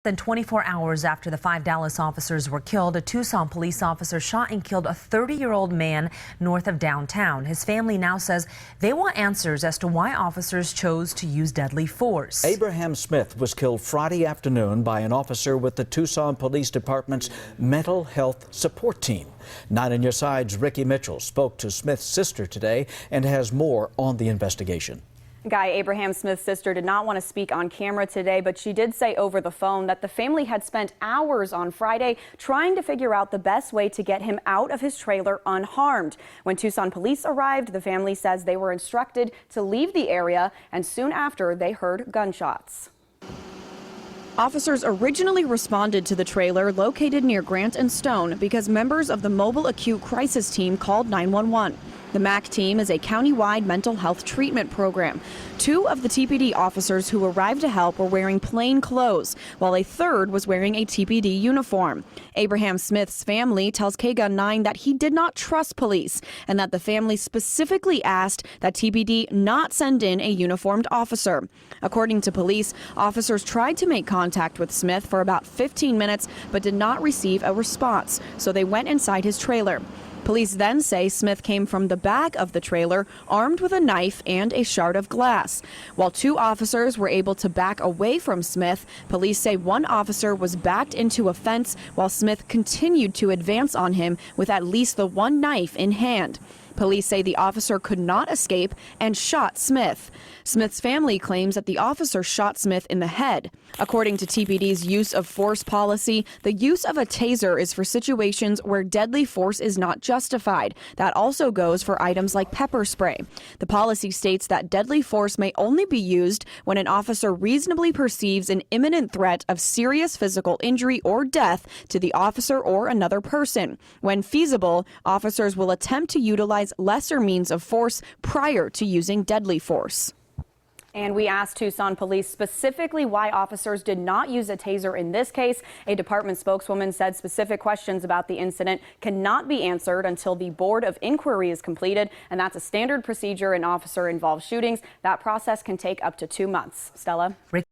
Than 24 hours after the 5 Dallas officers were killed, a Tucson police officer shot and killed a 30-year-old man north of downtown. His family now says they want answers as to why officers chose to use deadly force. Abraham Smith was killed Friday afternoon by an officer with the Tucson Police Department's mental health support team. 9 on Your Side's Ricky Mitchell spoke to Smith's sister today and has more on the investigation. Guy, Abraham Smith's sister, did not want to speak on camera today, but she did say over the phone that the family had spent hours on Friday trying to figure out the best way to get him out of his trailer unharmed. When Tucson police arrived, the family says they were instructed to leave the area, and soon after they heard gunshots. Officers originally responded to the trailer located near Grant and Stone because members of the Mobile Acute Crisis Team called 911. The MAC team is a county-wide mental health treatment program. 2 of the TPD officers who arrived to help were wearing plain clothes, while a third was wearing a TPD uniform. Abraham Smith's family tells KGUN-9 that he did not trust police and that the family specifically asked that TPD not send in a uniformed officer. According to police, officers tried to make contact with Smith for about 15 minutes but did not receive a response, so they went inside his trailer. Police then say Smith came from the back of the trailer armed with a knife and a shard of glass. While 2 officers were able to back away from Smith, police say 1 officer was backed into a fence while Smith continued to advance on him with at least the 1 knife in hand. Police say the officer could not escape and shot Smith. Smith's family claims that the officer shot Smith in the head. According to TPD's use of force policy, the use of a taser is for situations where deadly force is not justified. That also goes for items like pepper spray. The policy states that deadly force may only be used when an officer reasonably perceives an imminent threat of serious physical injury or death to the officer or another person. When feasible, officers will attempt to utilize lesser means of force prior to using deadly force. And we asked Tucson Police specifically why officers did not use a taser in this case. A department spokeswoman said specific questions about the incident cannot be answered until the board of inquiry is completed, and that's a standard procedure in officer-involved shootings. That process can take up to 2 months. Stella?